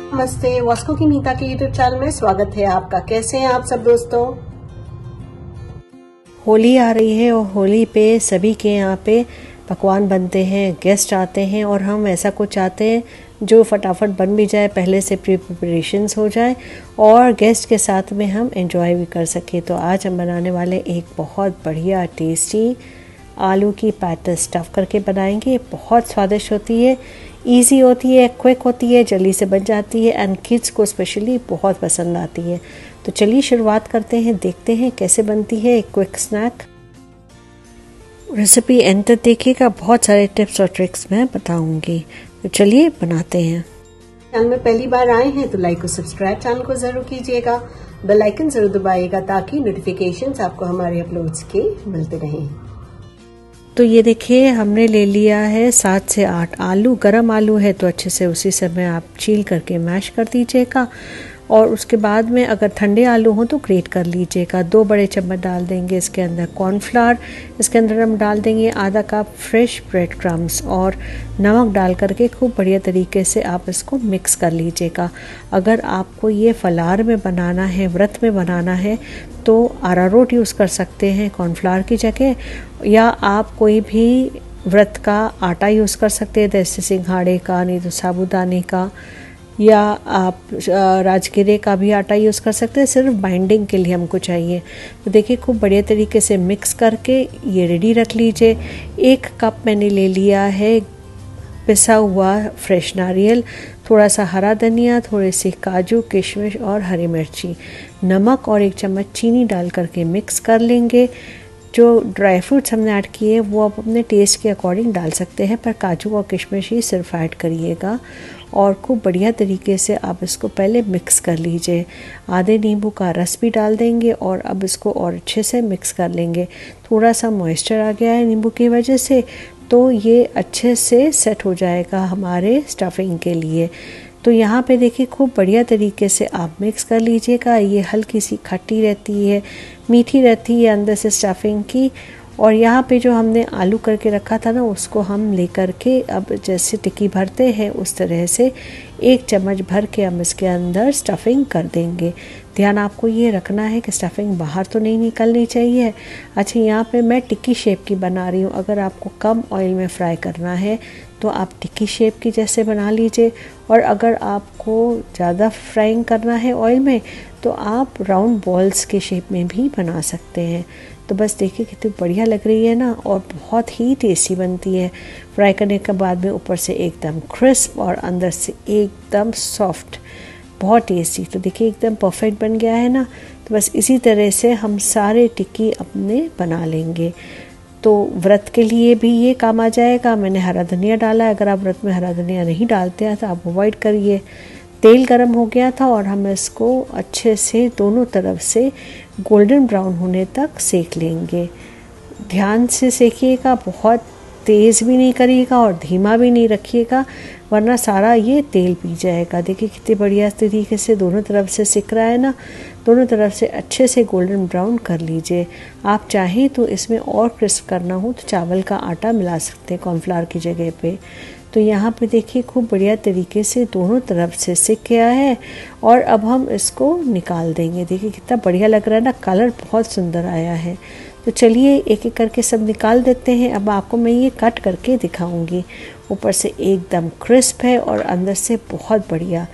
नमस्ते, वास्को की मीता के यूट्यूब चैनल में स्वागत है आपका। कैसे हैं आप सब दोस्तों? होली आ रही है और होली पे सभी के यहाँ पे पकवान बनते हैं, गेस्ट आते हैं और हम ऐसा कुछ चाहते हैं जो फटाफट बन भी जाए, पहले से प्रिपरेशंस हो जाए और गेस्ट के साथ में हम एंजॉय भी कर सकें। तो आज हम बनाने वाले एक बहुत बढ़िया टेस्टी आलू की पैटी स्टफ़ करके बनाएंगे। बहुत स्वादिष्ट होती है, इजी होती है, क्विक होती है, जल्दी से बन जाती है एंड किड्स को स्पेशली बहुत पसंद आती है। तो चलिए शुरुआत करते हैं, देखते हैं कैसे बनती है एक क्विक स्नैक। रेसिपी एंड तक देखिएगा, बहुत सारे टिप्स और ट्रिक्स मैं बताऊंगी। तो चलिए बनाते हैं। चैनल में पहली बार आए हैं तो लाइक और सब्सक्राइब चैनल को जरूर कीजिएगा, बेल आइकन जरूर दबाइएगा ताकि नोटिफिकेशंस आपको हमारे अपलोड्स के मिलते रहें। तो ये देखिए, हमने ले लिया है 7 से 8 आलू। गरम आलू है तो अच्छे से उसी समय आप छील करके मैश कर दीजिएगा और उसके बाद में अगर ठंडे आलू हो तो ग्रेट कर लीजिएगा। 2 बड़े चम्मच डाल देंगे इसके अंदर कॉर्नफ्लावर, इसके अंदर हम डाल देंगे आधा कप फ्रेश ब्रेड क्रम्स और नमक डाल करके खूब बढ़िया तरीके से आप इसको मिक्स कर लीजिएगा। अगर आपको ये फलार में बनाना है, व्रत में बनाना है तो अरारोट यूज़ कर सकते हैं कॉर्नफ्लावर की जगह, या आप कोई भी व्रत का आटा यूज़ कर सकते हैं, जैसे सिंघाड़े का, नहीं तो साबूदाने का, या आप राजगिरे का भी आटा यूज़ कर सकते हैं। सिर्फ बाइंडिंग के लिए हमको चाहिए। तो देखिए, खूब बढ़िया तरीके से मिक्स करके ये रेडी रख लीजिए। 1 कप मैंने ले लिया है पिसा हुआ फ्रेश नारियल, थोड़ा सा हरा धनिया, थोड़े से काजू, किशमिश और हरी मिर्ची, नमक और 1 चम्मच चीनी डाल करके मिक्स कर लेंगे। जो ड्राई फ्रूट्स हमने ऐड किए वो आप अपने टेस्ट के अकॉर्डिंग डाल सकते हैं, पर काजू और किशमिश ही सिर्फ ऐड करिएगा और खूब बढ़िया तरीके से आप इसको पहले मिक्स कर लीजिए। आधे नींबू का रस भी डाल देंगे और अब इसको और अच्छे से मिक्स कर लेंगे। थोड़ा सा मॉइस्चर आ गया है नींबू की वजह से, तो ये अच्छे से सेट हो जाएगा हमारे स्टफिंग के लिए। तो यहाँ पे देखिए, खूब बढ़िया तरीके से आप मिक्स कर लीजिएगा। ये हल्की सी खट्टी रहती है, मीठी रहती है अंदर से स्टफिंग की। और यहाँ पे जो हमने आलू करके रखा था ना, उसको हम ले करके अब जैसे टिक्की भरते हैं उस तरह से 1 चम्मच भर के हम इसके अंदर स्टफिंग कर देंगे। ध्यान आपको ये रखना है कि स्टफिंग बाहर तो नहीं निकलनी चाहिए। अच्छा, यहाँ पे मैं टिक्की शेप की बना रही हूँ। अगर आपको कम ऑयल में फ्राई करना है तो आप टिक्की शेप की जैसे बना लीजिए, और अगर आपको ज़्यादा फ्राइंग करना है ऑयल में तो आप राउंड बॉल्स के शेप में भी बना सकते हैं। तो बस देखिए कितनी बढ़िया लग रही है ना, और बहुत ही टेस्टी बनती है। फ्राई करने के बाद में ऊपर से एकदम क्रिस्प और अंदर से एकदम सॉफ्ट, बहुत टेस्टी। तो देखिए एकदम परफेक्ट बन गया है ना। तो बस इसी तरह से हम सारे टिक्की अपने बना लेंगे। तो व्रत के लिए भी ये काम आ जाएगा। मैंने हरा धनिया डाला है, अगर आप व्रत में हरा धनिया नहीं डालते हैं तो आप अवॉइड करिए। तेल गरम हो गया था और हम इसको अच्छे से दोनों तरफ से गोल्डन ब्राउन होने तक सेक लेंगे। ध्यान से सेकिएगा, बहुत तेज़ भी नहीं करिएगा और धीमा भी नहीं रखिएगा, वरना सारा ये तेल पी जाएगा। देखिए कितनी बढ़िया तरीके से दोनों तरफ से सिक रहा है ना। दोनों तरफ से अच्छे से गोल्डन ब्राउन कर लीजिए। आप चाहें तो इसमें और क्रिस्प करना हो तो चावल का आटा मिला सकते हैं कॉर्नफ्लावर की जगह पे। तो यहाँ पे देखिए खूब बढ़िया तरीके से दोनों तरफ से सिक गया है और अब हम इसको निकाल देंगे। देखिए कितना बढ़िया लग रहा है ना, कलर बहुत सुंदर आया है। तो चलिए एक एक करके सब निकाल देते हैं। अब आपको मैं ये कट करके दिखाऊंगी। ऊपर से एकदम क्रिस्प है और अंदर से बहुत बढ़िया।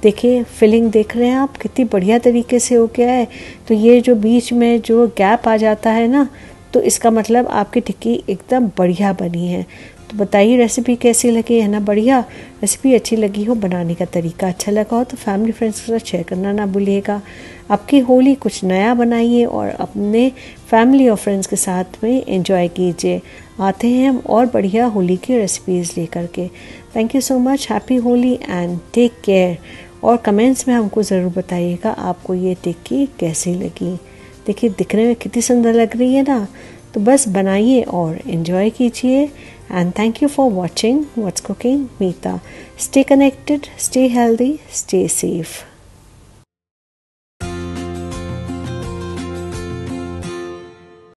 देखिए फिलिंग देख रहे हैं आप, कितनी बढ़िया तरीके से हो गया है। तो ये जो बीच में जो गैप आ जाता है ना, तो इसका मतलब आपकी टिक्की एकदम बढ़िया बनी है। तो बताइए रेसिपी कैसी लगी है ना। बढ़िया रेसिपी अच्छी लगी हो, बनाने का तरीका अच्छा लगा हो तो फैमिली फ्रेंड्स के साथ शेयर करना ना भूलिएगा। आपकी होली कुछ नया बनाइए और अपने फैमिली और फ्रेंड्स के साथ में एंजॉय कीजिए। आते हैं हम और बढ़िया होली की रेसिपीज़ लेकर के। Thank you so much, happy Holi and take care. और कमेंट्स में हमको ज़रूर बताइएगा आपको ये टिक्की कैसी लगी। देखिए दिखने में कितनी सुंदर लग रही है ना। तो बस बनाइए और एंजॉय कीजिए। And thank you for watching What's Cooking Meeta. Stay connected, stay healthy, stay safe.